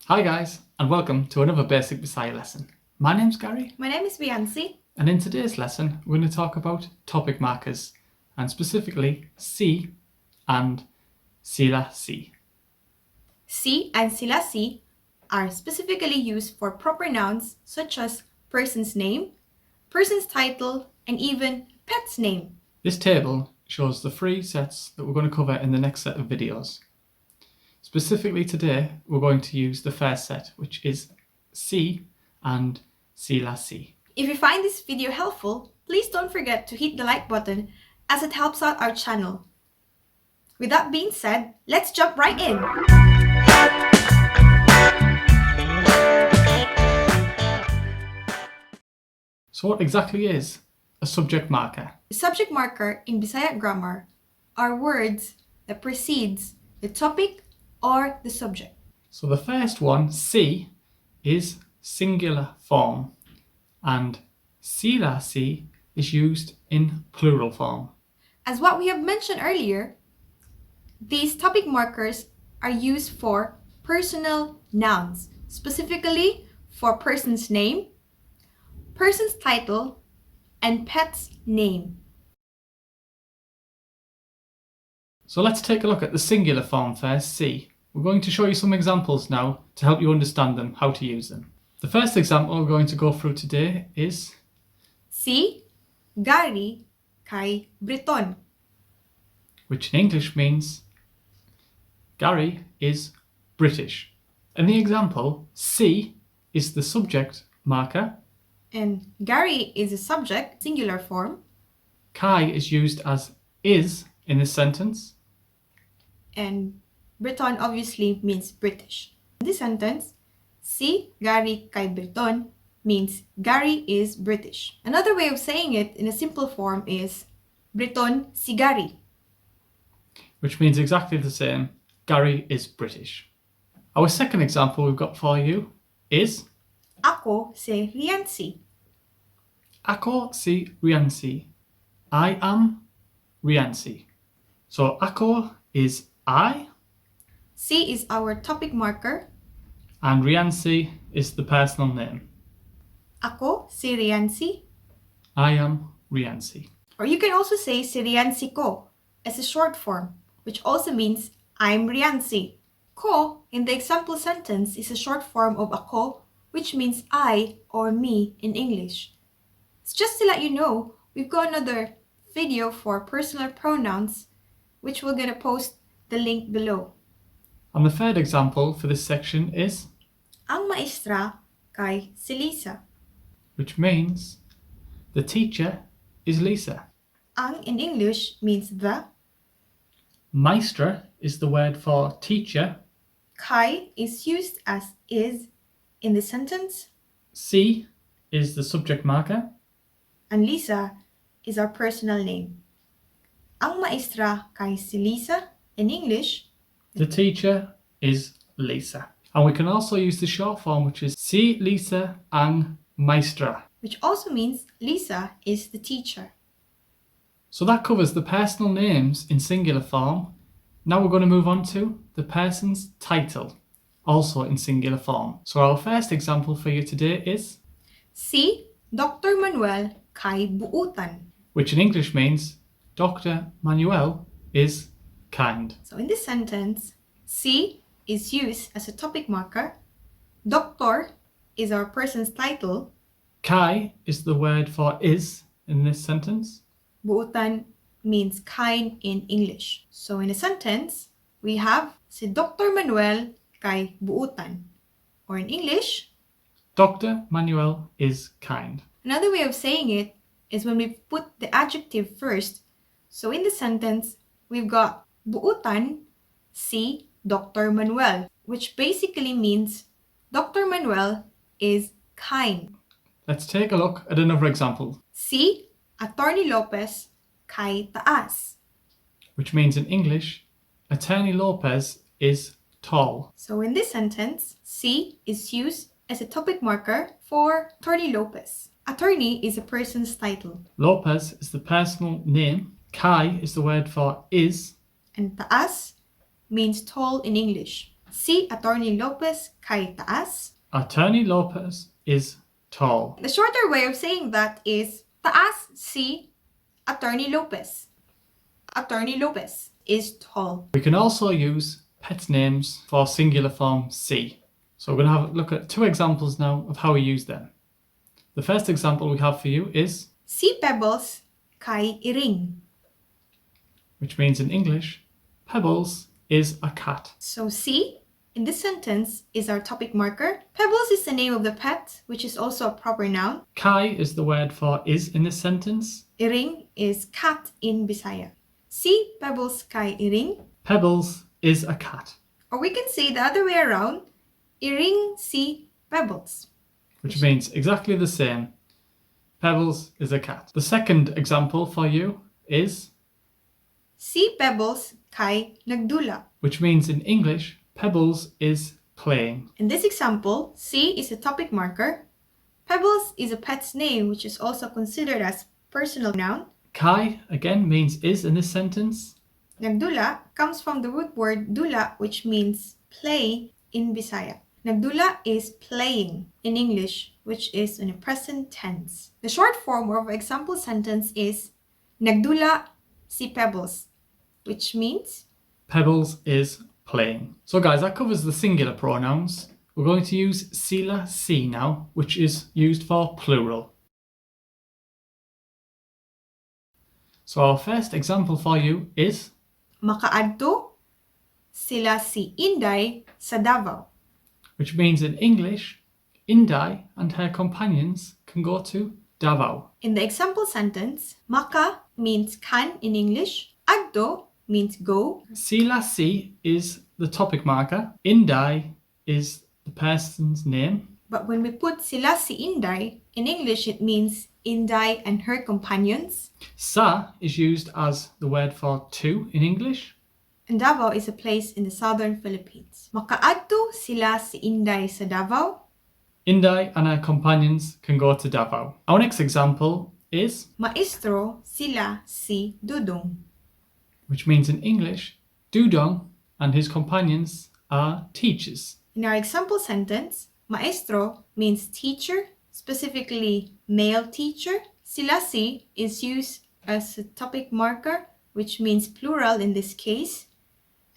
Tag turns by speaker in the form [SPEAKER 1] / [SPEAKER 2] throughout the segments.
[SPEAKER 1] Hi guys, and welcome to another basic Bisaya lesson. My name's Gary.
[SPEAKER 2] My name is Reancy.
[SPEAKER 1] And in today's lesson, we're going to talk about topic markers, and specifically si and Sila si.
[SPEAKER 2] Si and Sila si are specifically used for proper nouns such as person's name, person's title, and even pet's name.
[SPEAKER 1] This table shows the three sets that we're going to cover in the next set of videos. Specifically today, we're going to use the first set, which is si and Sila si.
[SPEAKER 2] If you find this video helpful, please don't forget to hit the like button as it helps out our channel. With that being said, let's jump right in.
[SPEAKER 1] So what exactly is a subject marker?
[SPEAKER 2] The subject marker in Bisaya grammar are words that precedes the topic or the subject.
[SPEAKER 1] So the first one, si, is singular form, and Sila si is used in plural form.
[SPEAKER 2] As what we have mentioned earlier, these topic markers are used for personal nouns, specifically for person's name, person's title, and pet's name.
[SPEAKER 1] So let's take a look at the singular form first, si. We're going to show you some examples now to help you understand them, how to use them. The first example we're going to go through today is
[SPEAKER 2] Si Gari kay Briton,
[SPEAKER 1] which in English means Gary is British. In the example, si is the subject marker,
[SPEAKER 2] and Gary is a subject, singular form,
[SPEAKER 1] kai is used as is in this sentence,
[SPEAKER 2] and Briton obviously means British. In this sentence, si Gary kay Briton means Gary is British. Another way of saying it in a simple form is Briton si Gary,
[SPEAKER 1] which means exactly the same. Gary is British. Our second example we've got for you is
[SPEAKER 2] Ako si Reancy.
[SPEAKER 1] Ako si Reancy. I am Reancy. So ako is I,
[SPEAKER 2] Si is our topic marker.
[SPEAKER 1] and Reancy is the personal name.
[SPEAKER 2] Ako si Reancy.
[SPEAKER 1] I am Reancy.
[SPEAKER 2] Or you can also say si Reancy ko as a short form, which also means I'm Reancy. Ko in the example sentence is a short form of ako, which means I or me in English. It's just to let you know, we've got another video for personal pronouns, which we're gonna post the link below.
[SPEAKER 1] And the third example for this section is
[SPEAKER 2] Ang maestra kay si Lisa.
[SPEAKER 1] which means the teacher is Lisa.
[SPEAKER 2] Ang in English means the.
[SPEAKER 1] Maestra is the word for teacher.
[SPEAKER 2] Kay is used as is in the sentence.
[SPEAKER 1] Si is the subject marker.
[SPEAKER 2] And Lisa is our personal name. Ang maestra kay si Lisa in English.
[SPEAKER 1] The teacher is Lisa. And we can also use the short form, which is si Lisa ang maestra.
[SPEAKER 2] Which also means Lisa is the teacher.
[SPEAKER 1] So that covers the personal names in singular form. Now we're going to move on to the person's title, also in singular form. So our first example for you today is
[SPEAKER 2] Si Doktor Manuel kay Buotan.
[SPEAKER 1] which in English means Dr. Manuel is kind.
[SPEAKER 2] So in this sentence, si is used as a topic marker. Doctor is our person's title.
[SPEAKER 1] Kai is the word for is in this sentence.
[SPEAKER 2] Buotan means kind in English. So in a sentence, we have si Dr. Manuel kay Buotan. Or in English,
[SPEAKER 1] Dr. Manuel is kind.
[SPEAKER 2] another way of saying it is when we put the adjective first. So in the sentence, we've got Buotan si Dr. Manuel, which basically means Dr. Manuel is kind.
[SPEAKER 1] Let's take a look at another example,
[SPEAKER 2] Si Attorney Lopez kay taas.
[SPEAKER 1] which means in English, Attorney Lopez is tall.
[SPEAKER 2] So in this sentence, si is used as a topic marker for Attorney Lopez. Attorney is a person's title.
[SPEAKER 1] Lopez is the personal name. Kai is the word for is.
[SPEAKER 2] And taas means tall in English. Si Attorney Lopez kay taas.
[SPEAKER 1] Attorney Lopez is tall.
[SPEAKER 2] The shorter way of saying that is taas si Attorney Lopez. Attorney Lopez is tall.
[SPEAKER 1] We can also use pet names for singular form si. So we're going to have a look at two examples now of how we use them. The first example we have for you is
[SPEAKER 2] Si Pebbles kay Iring.
[SPEAKER 1] which means in English, Pebbles is a cat.
[SPEAKER 2] So si in this sentence is our topic marker. Pebbles is the name of the pet, which is also a proper noun.
[SPEAKER 1] Kai is the word for is in this sentence.
[SPEAKER 2] Iring is cat in Bisaya. Si Pebbles kay Iring.
[SPEAKER 1] Pebbles is a cat,
[SPEAKER 2] Or we can say the other way around. Iring si Pebbles.
[SPEAKER 1] which means exactly the same. Pebbles is a cat. The second example for you is
[SPEAKER 2] Si Pebbles kay Nagdula.
[SPEAKER 1] which means in English, Pebbles is playing.
[SPEAKER 2] In this example, si is a topic marker. Pebbles is a pet's name, which is also considered as personal noun.
[SPEAKER 1] Kai again means is in this sentence.
[SPEAKER 2] Nagdula comes from the root word dula, which means play in Bisaya. Nagdula is playing in English, which is in a present tense. The short form of example sentence is Nagdula si Pebbles, which means
[SPEAKER 1] Pebbles is playing. So guys, that covers the singular pronouns. We're going to use Sila si now, which is used for plural. So our first example for you is
[SPEAKER 2] Maka-adto sila si Inday sa Davao.
[SPEAKER 1] which means in English, Inday and her companions can go to Davao.
[SPEAKER 2] In the example sentence, Maka means can in English, adto means go.
[SPEAKER 1] Sila si is the topic marker. Inday is the person's name.
[SPEAKER 2] But when we put sila si Inday, in English it means Inday and her companions.
[SPEAKER 1] Sa is used as the word for to in English.
[SPEAKER 2] And Davao is a place in the southern Philippines. Maka-adto sila si Inday sa Davao.
[SPEAKER 1] Inday and her companions can go to Davao. Our next example is
[SPEAKER 2] Maestro sila si Dodong.
[SPEAKER 1] which means in English, Dodong and his companions are teachers.
[SPEAKER 2] In our example sentence, maestro means teacher, specifically male teacher. Sila si is used as a topic marker, which means plural in this case.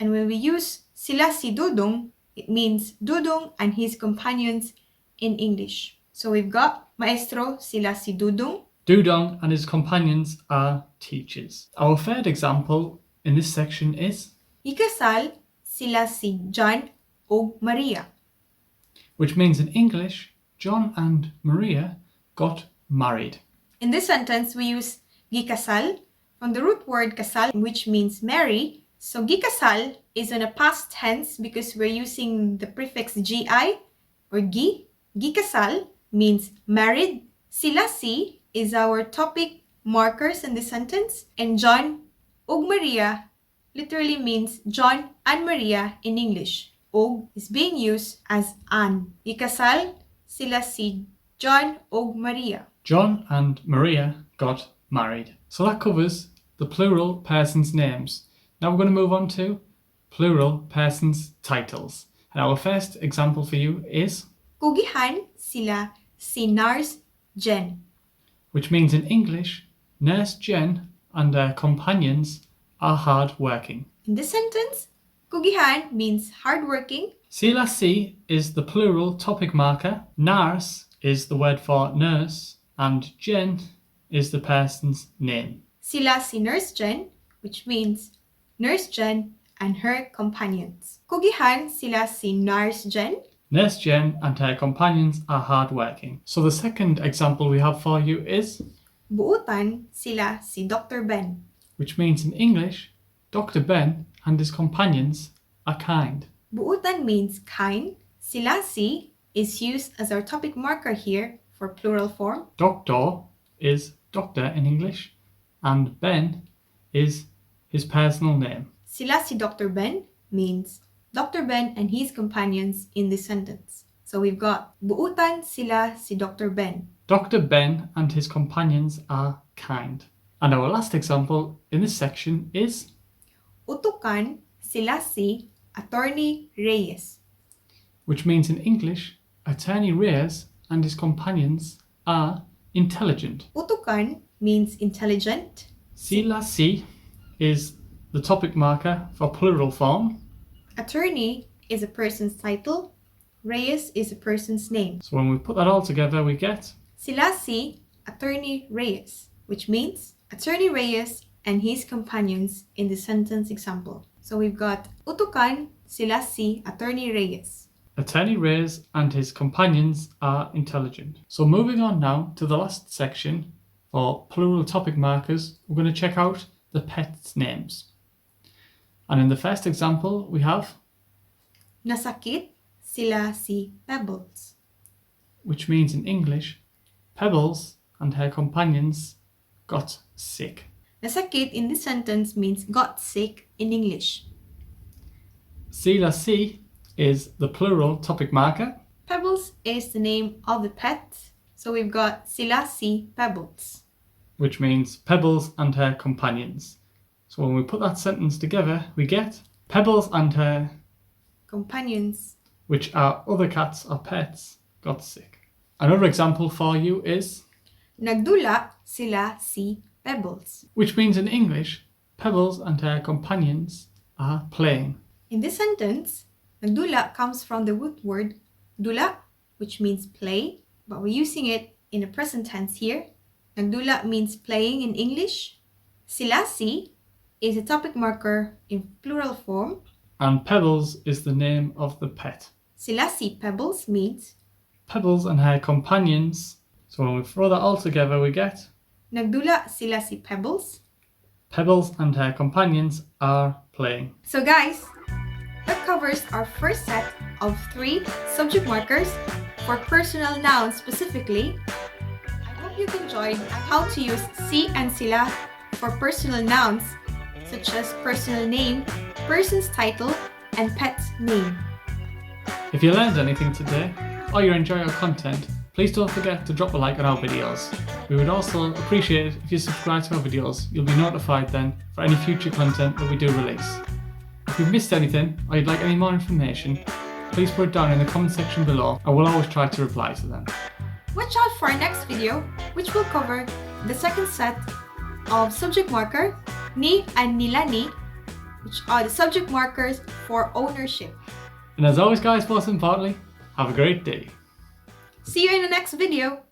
[SPEAKER 2] And when we use sila si Dodong, it means Dodong and his companions in English. So we've got maestro sila si Dodong.
[SPEAKER 1] Dodong and his companions are teachers. Our third example in this section is
[SPEAKER 2] Gikasal sila si John o Maria.
[SPEAKER 1] which means in English, John and Maria got married.
[SPEAKER 2] In this sentence, we use gikasal from the root word kasal, which means marry. So gikasal is in a past tense because we're using the prefix gi or gi. Gikasal means married. Sila si is our topic markers in this sentence. And John og Maria literally means John and Maria in English. Og is being used as an. Gikasal sila si John og Maria.
[SPEAKER 1] John and Maria got married. So that covers the plural persons' names. Now we're going to move on to plural persons' titles. And our first example for you is
[SPEAKER 2] Kugihan sila si Nars Jen.
[SPEAKER 1] which means in English, Nurse Jen and her companions are hard-working.
[SPEAKER 2] In this sentence, Kugihan means hardworking.
[SPEAKER 1] Sila si is the plural topic marker, Nars is the word for nurse, and Jen is the person's name.
[SPEAKER 2] Sila si Nurse Jen, which means Nurse Jen and her companions. Kugihan sila si Nars Jen.
[SPEAKER 1] Nurse Jen and her companions are hard-working. So the second example we have for you is
[SPEAKER 2] Buotan sila si Doktor Ben.
[SPEAKER 1] which means in English, Dr. Ben and his companions are kind.
[SPEAKER 2] Buotan means kind. Sila si is used as our topic marker here for plural form.
[SPEAKER 1] Doctor is doctor in English, and Ben is his personal name.
[SPEAKER 2] Sila si Dr. Ben means Dr. Ben and his companions in this sentence. So we've got Buotan sila si Dr. Ben.
[SPEAKER 1] Dr. Ben and his companions are kind. And our last example in this section is
[SPEAKER 2] Utokan sila si Attorney Reyes.
[SPEAKER 1] which means in English, Attorney Reyes and his companions are intelligent.
[SPEAKER 2] Utokan means intelligent.
[SPEAKER 1] Sila is the topic marker for plural form.
[SPEAKER 2] Attorney is a person's title. Reyes is a person's name.
[SPEAKER 1] So when we put that all together, we get
[SPEAKER 2] Sila Attorney Reyes, which means Attorney Reyes and his companions in the sentence example. So we've got Utokan Sila Attorney Reyes.
[SPEAKER 1] Attorney Reyes and his companions are intelligent. So moving on now to the last section for plural topic markers, we're going to check out the pets' names. And in the first example, we have
[SPEAKER 2] Nasakit Sila Pebbles,
[SPEAKER 1] which means in English, Pebbles and her companions got sick.
[SPEAKER 2] Nasakit in this sentence means got sick in English.
[SPEAKER 1] Sila is the plural topic marker.
[SPEAKER 2] Pebbles is the name of the pet, so we've got Sila Pebbles,
[SPEAKER 1] which means Pebbles and her companions. So when we put that sentence together, we get Pebbles and her
[SPEAKER 2] companions,
[SPEAKER 1] which are other cats or pets, got sick. Another example for you is
[SPEAKER 2] Nagdula Sila Pebbles,
[SPEAKER 1] which means in English, Pebbles and her companions are playing.
[SPEAKER 2] In this sentence, Nagdula comes from the root word dula, which means play, but we're using it in the present tense here. Nagdula means playing in English. Silasi is a topic marker in plural form.
[SPEAKER 1] And Pebbles is the name of the pet.
[SPEAKER 2] Silasi Pebbles means
[SPEAKER 1] Pebbles and her companions. So when we throw that all together, we get
[SPEAKER 2] Nagdula Silasi Pebbles.
[SPEAKER 1] Pebbles and her companions are playing.
[SPEAKER 2] So guys, that covers our first set of 3 subject markers for personal nouns specifically. I hope you've enjoyed how to use si and sila for personal nouns such as personal name, person's title, and pet's name.
[SPEAKER 1] If you learned anything today, or you enjoy our content, please don't forget to drop a like on our videos. We would also appreciate it if you subscribe to our videos. You'll be notified then for any future content that we do release. If you've missed anything, or you'd like any more information, please put it down in the comment section below, and we'll always try to reply to them.
[SPEAKER 2] Watch out for our next video, which will cover the second set of subject marker, ni and nilani, which are the subject markers for ownership.
[SPEAKER 1] And as always guys, most importantly, have a great day.
[SPEAKER 2] See you in the next video.